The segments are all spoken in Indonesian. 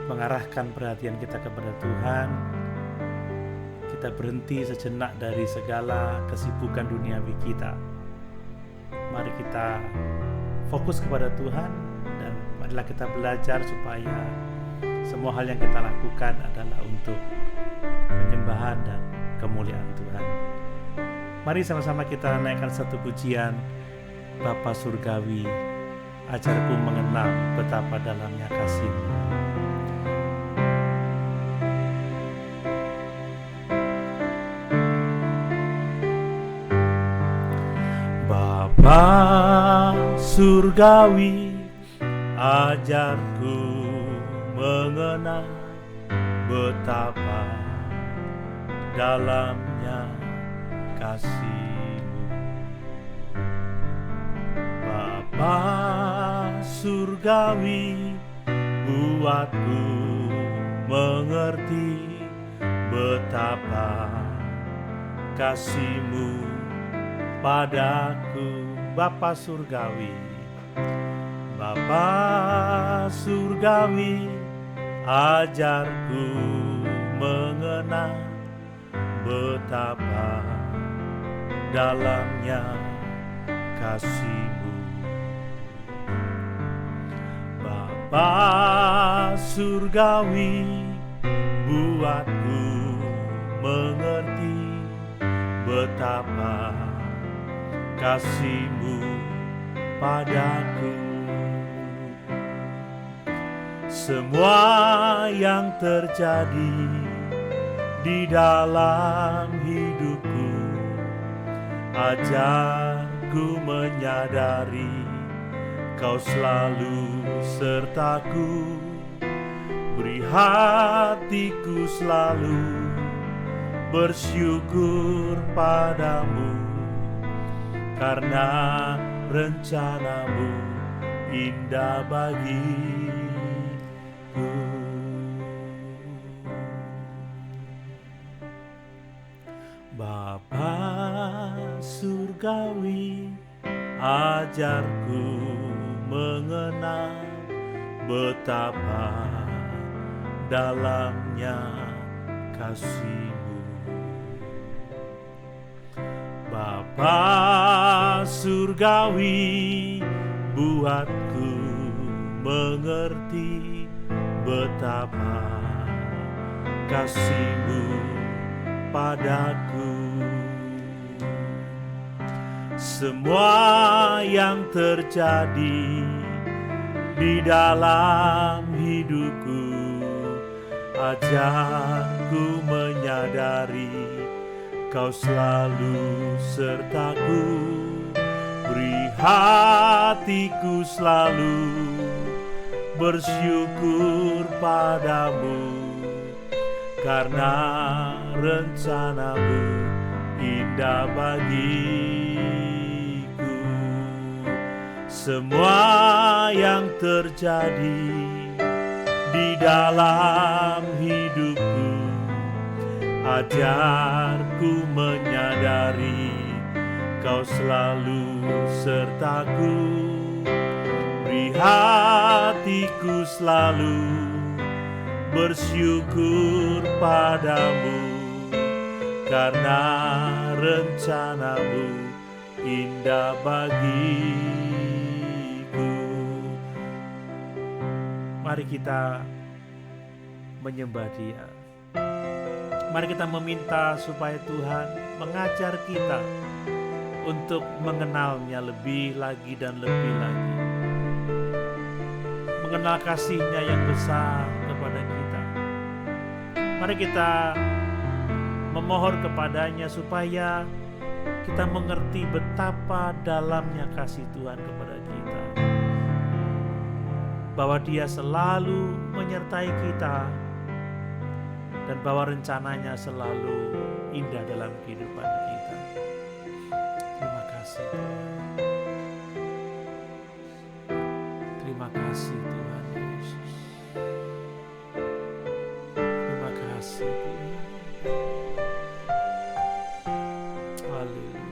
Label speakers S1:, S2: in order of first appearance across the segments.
S1: mengarahkan perhatian kita kepada Tuhan, kita berhenti sejenak dari segala kesibukan duniawi kita. Mari kita fokus kepada Tuhan dan marilah kita belajar supaya semua hal yang kita lakukan adalah untuk penyembahan dan kemuliaan Tuhan. Mari sama-sama kita naikkan satu pujian. Bapa Surgawi, ajarku mengenal betapa dalamnya kasih-Mu. Bapa Surgawi, ajarku mengenal betapa dalamnya kasih-Mu. Bapa Surgawi, buatku mengerti betapa kasih-Mu padaku. Bapa Surgawi, Bapa Surgawi, ajarku mengenal betapa dalamnya kasih-Mu. Bapa Surgawi, buatku mengerti betapa kasih-Mu padaku. Semua yang terjadi di dalam hidupku, ajarku menyadari Kau selalu sertaku. Beri hatiku selalu bersyukur padamu, karena rencana-Mu indah bagiku. Bapa Surgawi, ajarku mengenal betapa dalamnya kasih-Mu. Bapa Surgawi, buatku mengerti betapa kasih-Mu padaku. Semua yang terjadi di dalam hidupku, ajarku menyadari Kau selalu sertaku. Beri hatiku selalu bersyukur padamu, karena rencana-Mu indah bagiku. Semua yang terjadi di dalam hidupku, ajarku menyadari Kau selalu sertaku. Beri hatiku selalu bersyukur padamu, karena rencana-Mu indah bagiku. Mari kita menyembah Dia. Mari kita meminta supaya Tuhan mengajar kita untuk mengenal-Nya lebih lagi dan lebih lagi. Mengenal kasih-Nya yang besar kepada kita. Mari kita memohon kepada-Nya supaya kita mengerti betapa dalamnya kasih Tuhan kepada kita. Bahwa Dia selalu menyertai kita, dan bahwa rencananya selalu indah dalam kehidupan kita. Terima kasih Tuhan. Terima kasih Tuhan Yesus. Terima kasih Tuhan. Haleluya.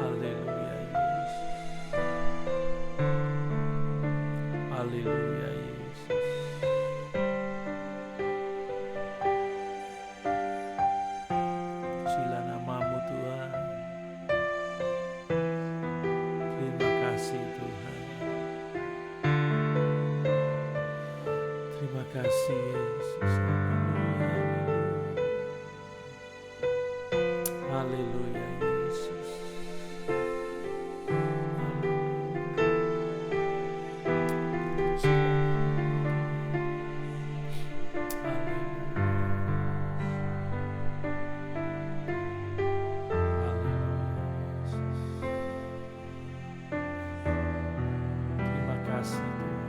S1: Haleluya Yesus. kasih Yesus. Haleluya Yesus. Terima kasih Tuhan.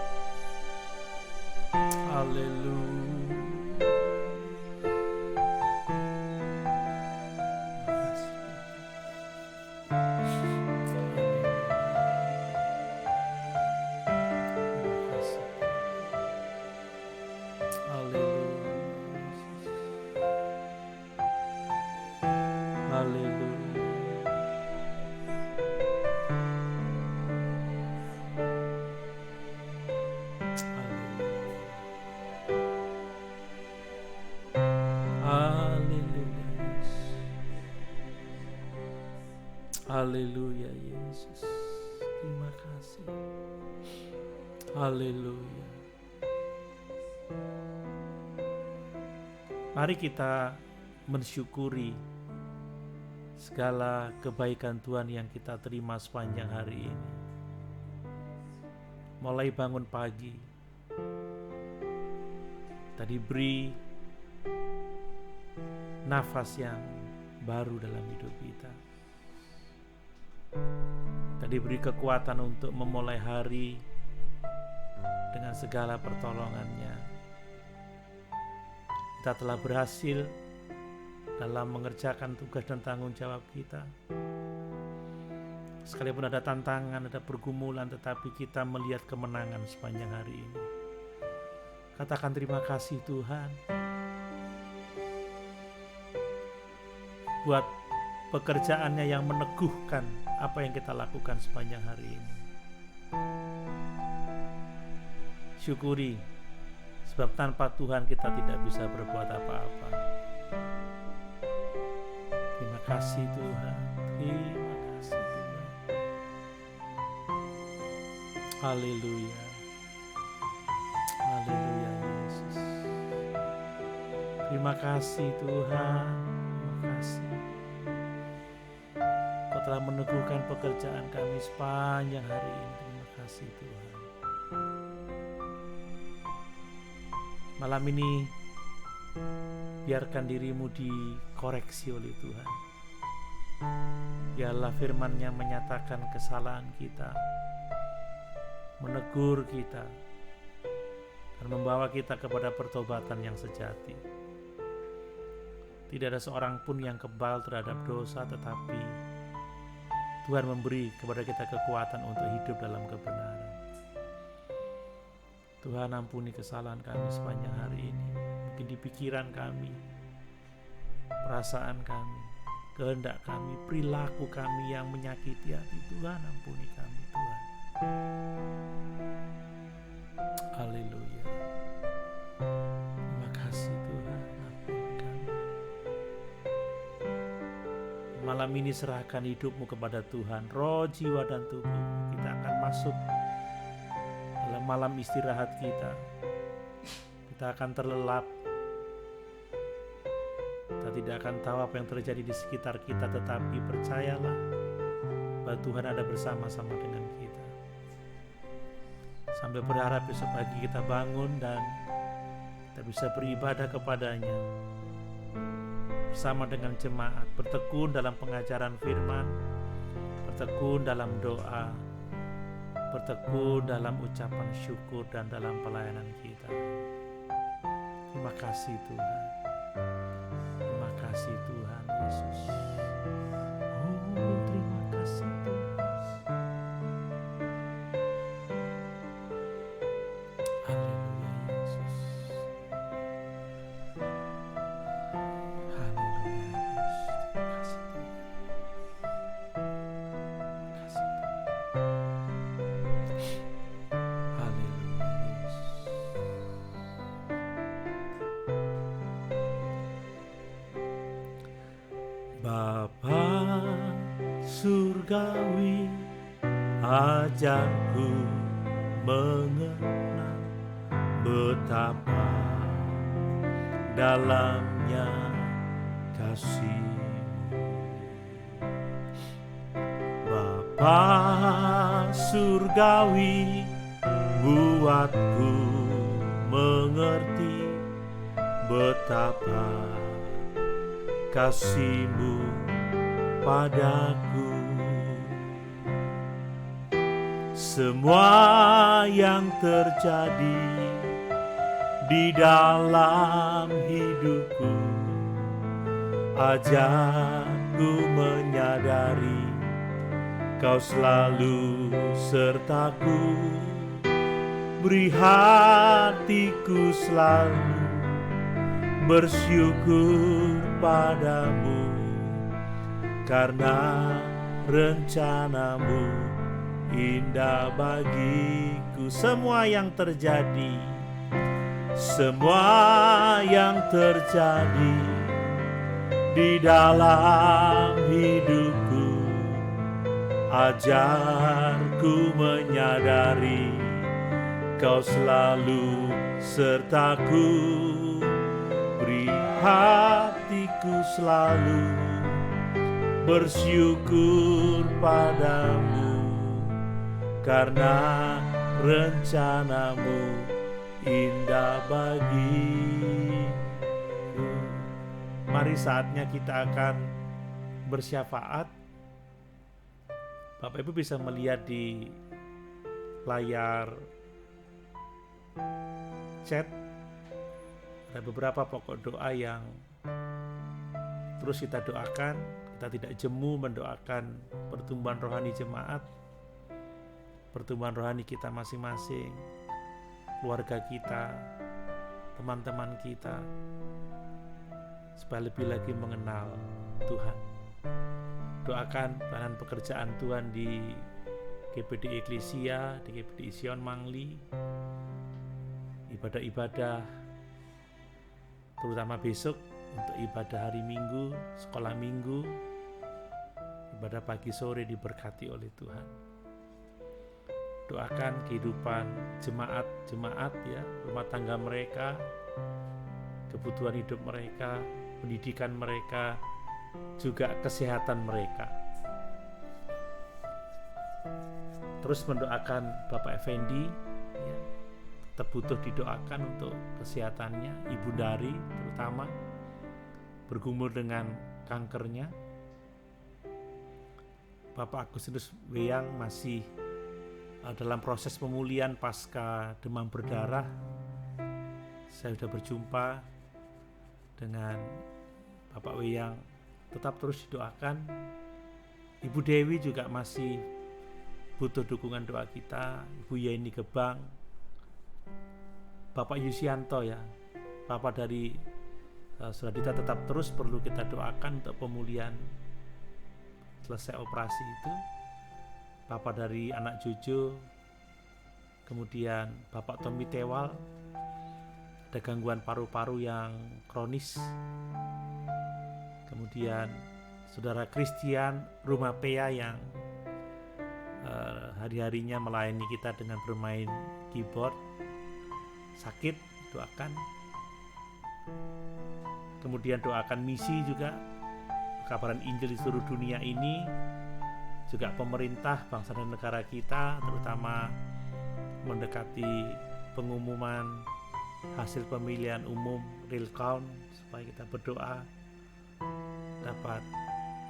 S1: Haleluya Yesus. Terima kasih. Terima kasih. Haleluya. Haleluya Yesus. Terima kasih. Haleluya. Mari kita mensyukuri segala kebaikan Tuhan yang kita terima sepanjang hari ini. Mulai bangun pagi, kita diberi nafas yang baru dalam hidup kita. Kita diberi kekuatan untuk memulai hari dengan segala pertolongannya. Kita telah berhasil dalam mengerjakan tugas dan tanggung jawab kita. Sekalipun ada tantangan, ada pergumulan, tetapi kita melihat kemenangan sepanjang hari ini. Katakan terima kasih Tuhan buat pekerjaannya yang meneguhkan apa yang kita lakukan sepanjang hari ini. Syukuri, sebab tanpa Tuhan kita tidak bisa berbuat apa-apa. Terima kasih Tuhan. Terima kasih Tuhan. Haleluya. Haleluya Yesus. Terima kasih Tuhan. Terima kasih. Kau telah meneguhkan pekerjaan kami sepanjang hari ini. Terima kasih Tuhan. Malam ini biarkan dirimu dikoreksi oleh Tuhan. Biarlah firman-Nya menyatakan kesalahan kita, menegur kita, dan membawa kita kepada pertobatan yang sejati. Tidak ada seorang pun yang kebal terhadap dosa, tetapi Tuhan memberi kepada kita kekuatan untuk hidup dalam kebenaran. Tuhan, ampuni kesalahan kami sepanjang hari ini. Mungkin di pikiran kami, perasaan kami, kehendak kami, perilaku kami yang menyakiti hati. Tuhan, ampuni kami Tuhan. Haleluya. Terima kasih Tuhan, ampuni kami. Malam ini serahkan hidupmu kepada Tuhan, roh, jiwa, dan tubuh. Kita akan masuk dalam malam istirahat kita. Kita akan terlelap. Kita tidak akan tahu apa yang terjadi di sekitar kita, tetapi percayalah bahwa Tuhan ada bersama-sama dengan kita. Sambil berharap besok pagi kita bangun dan kita bisa beribadah kepadanya bersama dengan jemaat, bertekun dalam pengajaran firman, bertekun dalam doa, bertekun dalam ucapan syukur dan dalam pelayanan kita. Terima kasih Tuhan. Terima kasih Tuhan Yesus. Oh, terima kasih Tuhan. Haleluya Yesus. Haleluya Yesus. Terima kasih Tuhan. Bapa surgawi, ajarku mengenal betapa dalamnya kasih-Mu. Bapa surgawi, buatku mengerti betapa kasih-Mu padaku. Semua yang terjadi di dalam hidupku, ajarku menyadari Kau selalu sertaku. Beri hatiku selalu bersyukur padamu, karena rencana-Mu indah bagiku. Semua yang terjadi di dalam hidupku, ajarku menyadari Kau selalu sertaku. Beri hatiku selalu bersyukur padamu, karena rencana-Mu indah bagiku. Mari saatnya kita akan bersyafaat. Bapak Ibu bisa melihat di layar chat ada beberapa pokok doa yang terus kita doakan. Kita tidak jemu mendoakan pertumbuhan rohani jemaat, pertumbuhan rohani kita masing-masing, keluarga kita, teman-teman kita, supaya lebih lagi mengenal Tuhan. Doakan pelayanan pekerjaan Tuhan di GPD Eklesia, di GPD Sion Mangli, ibadah-ibadah terutama besok untuk ibadah hari Minggu, sekolah Minggu, ibadah pagi sore diberkati oleh Tuhan. Doakan kehidupan jemaat ya, rumah tangga mereka, kebutuhan hidup mereka, pendidikan mereka, juga kesehatan mereka. Terus mendoakan Bapak Effendi ya, tetap butuh didoakan untuk kesehatannya, Ibu Dari terutama bergumul dengan kankernya. Bapak Agustinus Weyang masih dalam proses pemulihan pasca demam berdarah. Saya sudah berjumpa dengan Bapak Weyang, tetap terus didoakan. Ibu Dewi juga masih butuh dukungan doa kita. Ibu Yeni Gebang, Bapak Yusianto ya, Bapak dari Saudara tetap terus perlu kita doakan untuk pemulihan selesai operasi itu. Bapak dari anak Jojo, kemudian Bapak Tommy Tewal, ada gangguan paru-paru yang kronis. Kemudian Saudara Christian Rumah Pea yang hari-harinya melayani kita dengan bermain keyboard, sakit, doakan. Kemudian doakan misi juga, kabaran Injil di seluruh dunia ini, juga pemerintah, bangsa dan negara kita, terutama mendekati pengumuman hasil pemilihan umum real count, supaya kita berdoa dapat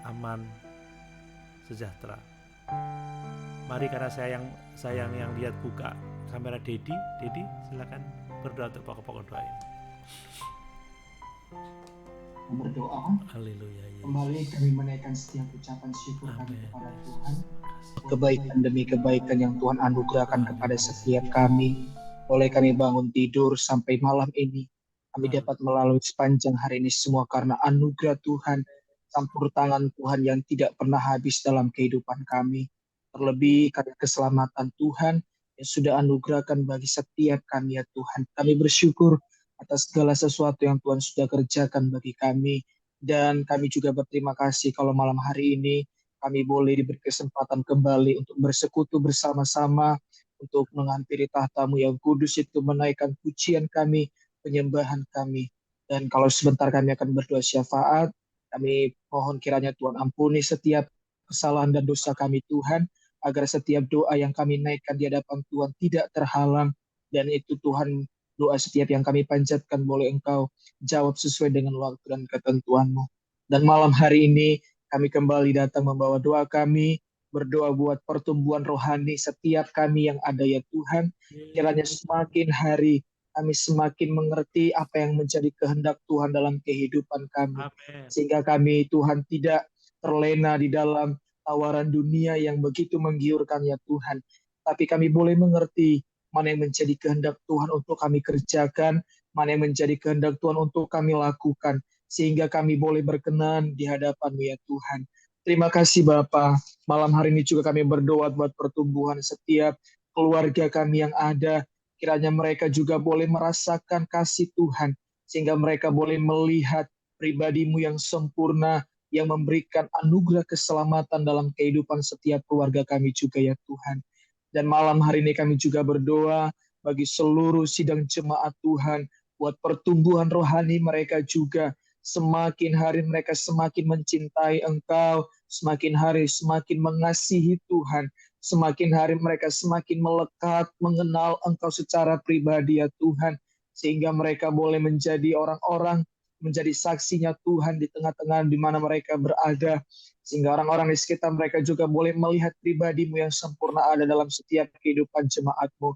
S1: aman, sejahtera. Mari, karena sayang yang lihat buka kamera Dedi silakan berdoa untuk pokok-pokok doa ini.
S2: Berdoa.
S1: Haleluya.
S2: Kembali kami menaikkan setiap ucapan syukur kami kepada Tuhan.
S3: Kebaikan demi kebaikan yang Tuhan anugerahkan kepada setiap kami. Oleh kami bangun tidur sampai malam ini, kami dapat melalui sepanjang hari ini semua karena anugerah Tuhan, campur tangan Tuhan yang tidak pernah habis dalam kehidupan kami. Terlebih karena keselamatan Tuhan yang sudah anugerahkan bagi setiap kami ya Tuhan. Kami bersyukur atas segala sesuatu yang Tuhan sudah kerjakan bagi kami. Dan kami juga berterima kasih kalau malam hari ini kami boleh diberi kesempatan kembali untuk bersekutu bersama-sama, untuk menghampiri tahta-Mu yang kudus itu, menaikkan pujian kami, penyembahan kami. Dan kalau sebentar kami akan berdoa syafaat, kami mohon kiranya Tuhan ampuni setiap kesalahan dan dosa kami Tuhan, agar setiap doa yang kami naikkan di hadapan Tuhan tidak terhalang, dan itu Tuhan, doa setiap yang kami panjatkan boleh Engkau jawab sesuai dengan waktu dan ketentuan-Mu. Dan malam hari ini kami kembali datang membawa doa kami, berdoa buat pertumbuhan rohani setiap kami yang ada ya Tuhan. Kiranya semakin hari kami semakin mengerti apa yang menjadi kehendak Tuhan dalam kehidupan kami.
S1: Amin.
S3: Sehingga kami Tuhan tidak terlena di dalam tawaran dunia yang begitu menggiurkan ya Tuhan. Tapi kami boleh mengerti mana yang menjadi kehendak Tuhan untuk kami kerjakan, mana yang menjadi kehendak Tuhan untuk kami lakukan, sehingga kami boleh berkenan di hadapan-Mu ya Tuhan. Terima kasih Bapa. Malam hari ini juga kami berdoa buat pertumbuhan setiap keluarga kami yang ada. Kiranya mereka juga boleh merasakan kasih Tuhan, sehingga mereka boleh melihat pribadi-Mu yang sempurna, yang memberikan anugerah keselamatan dalam kehidupan setiap keluarga kami juga ya Tuhan. Dan malam hari ini kami juga berdoa bagi seluruh sidang jemaat Tuhan, buat pertumbuhan rohani mereka juga. Semakin hari mereka semakin mencintai Engkau, semakin hari semakin mengasihi Tuhan, semakin hari mereka semakin melekat mengenal Engkau secara pribadi ya Tuhan, sehingga mereka boleh menjadi orang-orang, menjadi saksinya Tuhan di tengah-tengah di mana mereka berada, sehingga orang-orang di sekitar mereka juga boleh melihat pribadi-Mu yang sempurna ada dalam setiap kehidupan jemaat-Mu.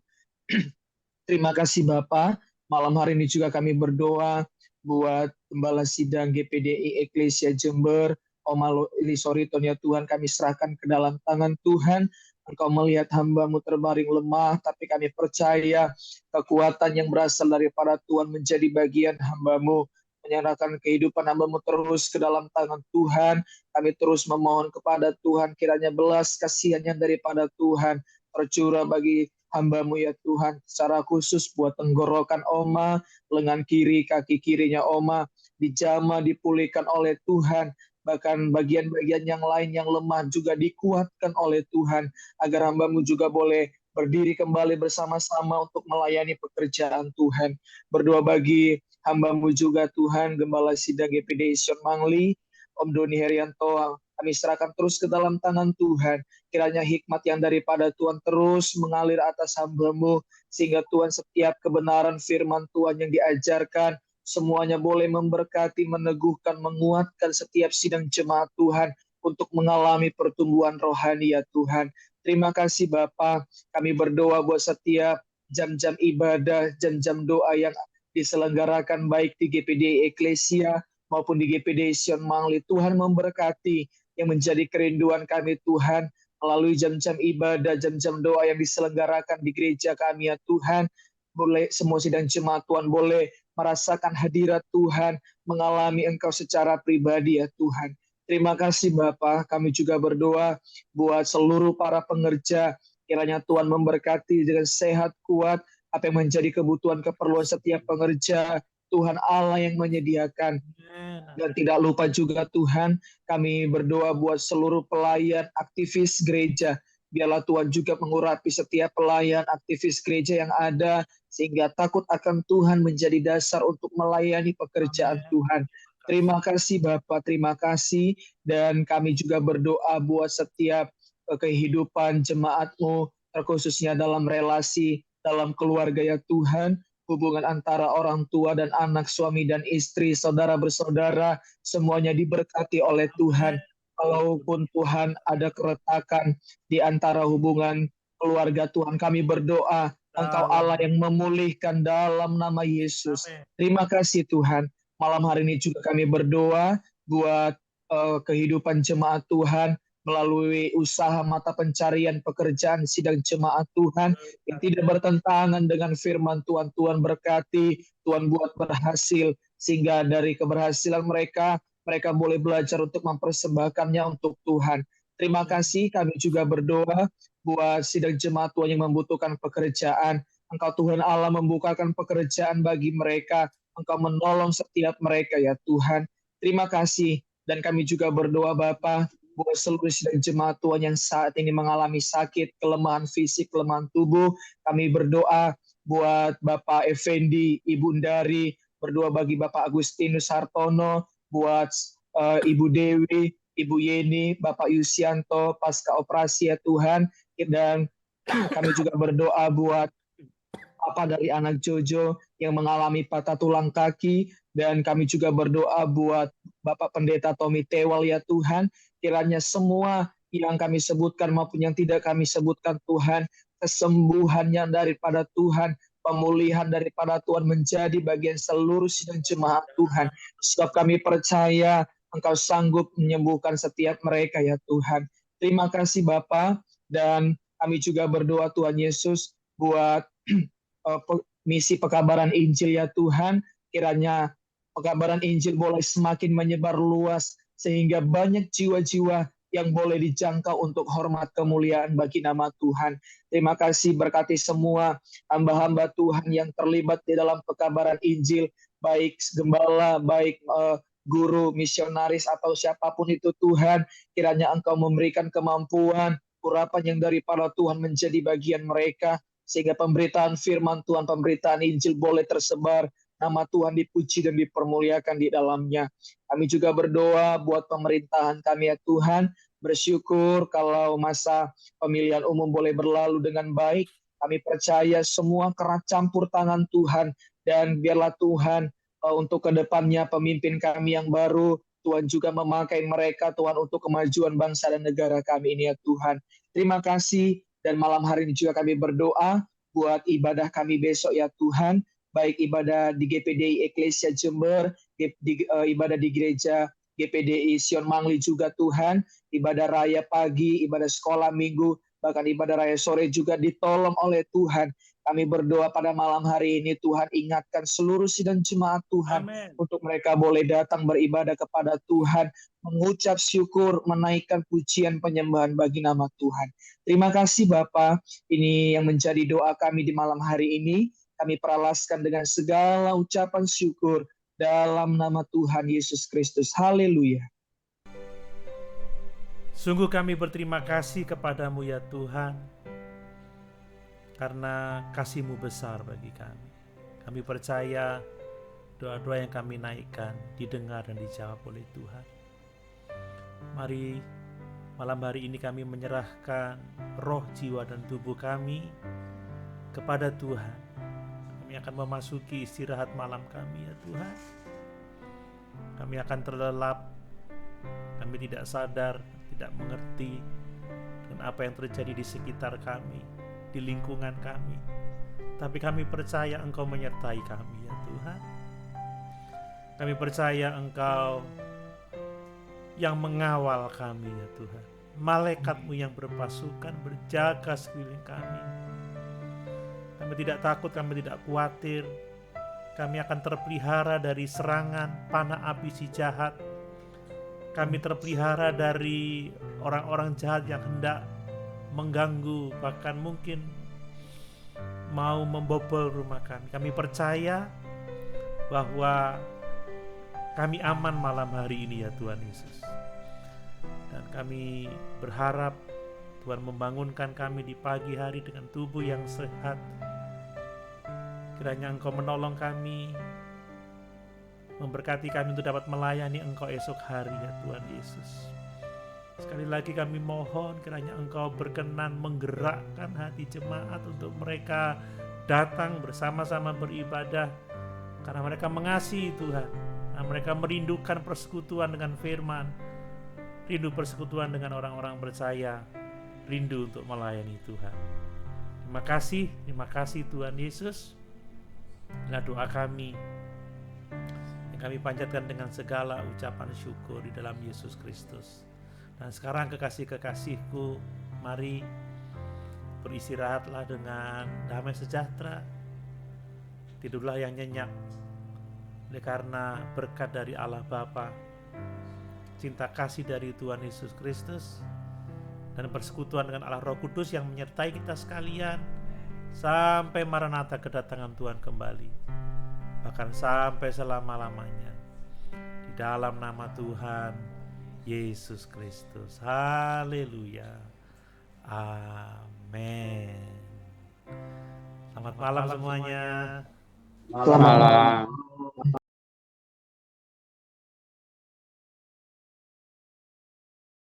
S3: Terima kasih Bapa. Malam hari ini juga kami berdoa buat Gembala Sidang GPDI Eklesia Jember, Om Lisorito ya Tuhan, kami serahkan ke dalam tangan Tuhan. Engkau melihat hamba-Mu terbaring lemah, tapi kami percaya kekuatan yang berasal daripada Tuhan menjadi bagian hamba-Mu. Menyerahkan kehidupan hamba-Mu terus ke dalam tangan Tuhan. Kami terus memohon kepada Tuhan, kiranya belas kasihan-Nya daripada Tuhan tercurah bagi hamba-Mu ya Tuhan, secara khusus buat tenggorokan Oma, lengan kiri, kaki kirinya Oma, dijamah, dipulihkan oleh Tuhan, bahkan bagian-bagian yang lain yang lemah juga dikuatkan oleh Tuhan, agar hamba-Mu juga boleh berdiri kembali bersama-sama untuk melayani pekerjaan Tuhan. Berdoa bagi hamba-Mu juga Tuhan, Gembala Sidang GPDI Sion Mangli, Om Doni Herianto, kami serahkan terus ke dalam tangan Tuhan. Kiranya hikmat yang daripada Tuhan terus mengalir atas hamba-Mu, sehingga Tuhan setiap kebenaran firman Tuhan yang diajarkan, semuanya boleh memberkati, meneguhkan, menguatkan setiap sidang jemaat Tuhan untuk mengalami pertumbuhan rohani ya Tuhan. Terima kasih Bapa. Kami berdoa buat setiap jam-jam ibadah, jam-jam doa yang diselenggarakan baik di GPDI Eklesia maupun di GPDI Sion Mangli. Tuhan memberkati yang menjadi kerinduan kami Tuhan, melalui jam-jam ibadah, jam-jam doa yang diselenggarakan di gereja kami ya Tuhan. Boleh semua sidang jemaat Tuhan boleh merasakan hadirat Tuhan, mengalami Engkau secara pribadi ya Tuhan. Terima kasih Bapa. Kami juga berdoa buat seluruh para pengerja, kiranya Tuhan memberkati dengan sehat, kuat, apa yang menjadi kebutuhan keperluan setiap pengerja, Tuhan Allah yang menyediakan. Dan tidak lupa juga Tuhan, kami berdoa buat seluruh pelayan, aktivis gereja. Biarlah Tuhan juga mengurapi setiap pelayan, aktivis gereja yang ada, sehingga takut akan Tuhan menjadi dasar untuk melayani pekerjaan Tuhan. Terima kasih Bapak, terima kasih. Dan kami juga berdoa buat setiap kehidupan jemaat-Mu, terkhususnya dalam relasi, dalam keluarga ya Tuhan, hubungan antara orang tua dan anak, suami dan istri, saudara bersaudara, semuanya diberkati oleh Tuhan. Kalaupun Tuhan ada keretakan di antara hubungan keluarga Tuhan, kami berdoa, Engkau Allah yang memulihkan dalam nama Yesus. Terima kasih Tuhan. Malam hari ini juga kami berdoa buat kehidupan jemaat Tuhan, melalui usaha mata pencarian pekerjaan sidang jemaat Tuhan yang tidak bertentangan dengan firman Tuhan. Tuhan berkati, Tuhan buat berhasil, sehingga dari keberhasilan mereka boleh belajar untuk mempersembahkannya untuk Tuhan. Terima kasih. Kami juga berdoa buat sidang jemaat Tuhan yang membutuhkan pekerjaan. Engkau Tuhan Allah membukakan pekerjaan bagi mereka. Engkau menolong setiap mereka ya Tuhan. Terima kasih. Dan kami juga berdoa Bapa buat seluruh sidang jemaat Tuhan yang saat ini mengalami sakit, kelemahan fisik, kelemahan tubuh. Kami berdoa buat Bapak Effendi, Ibu Ndari, berdoa bagi Bapak Agustinus Hartono, buat Ibu Dewi, Ibu Yeni, Bapak Yusianto, pasca operasi ya Tuhan. Dan kami juga berdoa buat Papa dari anak Jojo yang mengalami patah tulang kaki, dan kami juga berdoa buat Bapak Pendeta Tommy Tewal ya Tuhan, kiranya semua yang kami sebutkan maupun yang tidak kami sebutkan Tuhan, kesembuhan yang daripada Tuhan, pemulihan daripada Tuhan menjadi bagian seluruh sidang jemaat Tuhan. Sebab kami percaya Engkau sanggup menyembuhkan setiap mereka ya Tuhan. Terima kasih Bapa, dan kami juga berdoa Tuhan Yesus buat misi pekabaran Injil ya Tuhan, kiranya pekabaran Injil boleh semakin menyebar luas sehingga banyak jiwa-jiwa yang boleh dijangkau untuk hormat kemuliaan bagi nama Tuhan. Terima kasih, berkati semua hamba-hamba Tuhan yang terlibat di dalam pekabaran Injil, baik gembala, baik guru, misionaris atau siapapun itu Tuhan, kiranya Engkau memberikan kemampuan, urapan yang daripada Tuhan menjadi bagian mereka, sehingga pemberitaan firman Tuhan, pemberitaan Injil boleh tersebar, nama Tuhan dipuji dan dipermuliakan di dalamnya. Kami juga berdoa buat pemerintahan kami ya Tuhan, bersyukur kalau masa pemilihan umum boleh berlalu dengan baik. Kami percaya semua kerat campur tangan Tuhan, dan biarlah Tuhan untuk kedepannya pemimpin kami yang baru, Tuhan juga memakai mereka Tuhan untuk kemajuan bangsa dan negara kami ini ya Tuhan. Terima kasih. Dan malam hari ini juga kami berdoa buat ibadah kami besok ya Tuhan, baik ibadah di GPDI Eklesia Jember, ibadah di gereja GPDI Sion Mangli juga Tuhan, ibadah raya pagi, ibadah sekolah minggu, bahkan ibadah raya sore juga ditolong oleh Tuhan. Kami berdoa pada malam hari ini Tuhan, ingatkan seluruh sidang jemaat Tuhan,
S1: Amen.
S3: untuk mereka boleh datang beribadah kepada Tuhan, mengucap syukur, menaikkan pujian penyembahan bagi nama Tuhan. Terima kasih Bapa, ini yang menjadi doa kami di malam hari ini. Kami peralaskan dengan segala ucapan syukur dalam nama Tuhan Yesus Kristus. Haleluya.
S1: Sungguh kami berterima kasih kepadamu ya Tuhan, karena kasih-Mu besar bagi kami. Kami percaya doa-doa yang kami naikkan didengar dan dijawab oleh Tuhan. Mari malam hari ini kami menyerahkan roh, jiwa, dan tubuh kami kepada Tuhan. Kami akan memasuki istirahat malam kami ya Tuhan. Kami akan terlelap, kami tidak sadar, tidak mengerti dengan apa yang terjadi di sekitar kami, di lingkungan kami. Tapi kami percaya Engkau menyertai kami ya Tuhan. Kami percaya Engkau yang mengawal kami ya Tuhan. Malaikat-Mu yang berpasukan berjaga sekeliling kami. Kami tidak takut, kami tidak khawatir. Kami akan terpelihara dari serangan panah api si jahat. Kami terpelihara dari orang-orang jahat yang hendak mengganggu, bahkan mungkin mau membobol rumah kami. Kami percaya bahwa kami aman malam hari ini ya Tuhan Yesus. Dan kami berharap Tuhan membangunkan kami di pagi hari dengan tubuh yang sehat. Kiranya Engkau menolong kami, memberkati kami untuk dapat melayani Engkau esok hari ya Tuhan Yesus. Sekali lagi kami mohon kiranya Engkau berkenan menggerakkan hati jemaat untuk mereka datang bersama-sama beribadah, karena mereka mengasihi Tuhan, karena mereka merindukan persekutuan dengan firman, rindu persekutuan dengan orang-orang percaya, rindu untuk melayani Tuhan. Terima kasih Tuhan Yesus. Inilah doa kami yang kami panjatkan dengan segala ucapan syukur di dalam Yesus Kristus. Dan sekarang kekasih-kekasihku, mari beristirahatlah dengan damai sejahtera. Tidurlah yang nyenyak, oleh karena berkat dari Allah Bapa, cinta kasih dari Tuhan Yesus Kristus, dan persekutuan dengan Allah Roh Kudus yang menyertai kita sekalian sampai Maranatha kedatangan Tuhan kembali, bahkan sampai selama-lamanya. Di dalam nama Tuhan Yesus Kristus. Haleluya. Amin. Selamat malam semuanya.
S3: Selamat malam.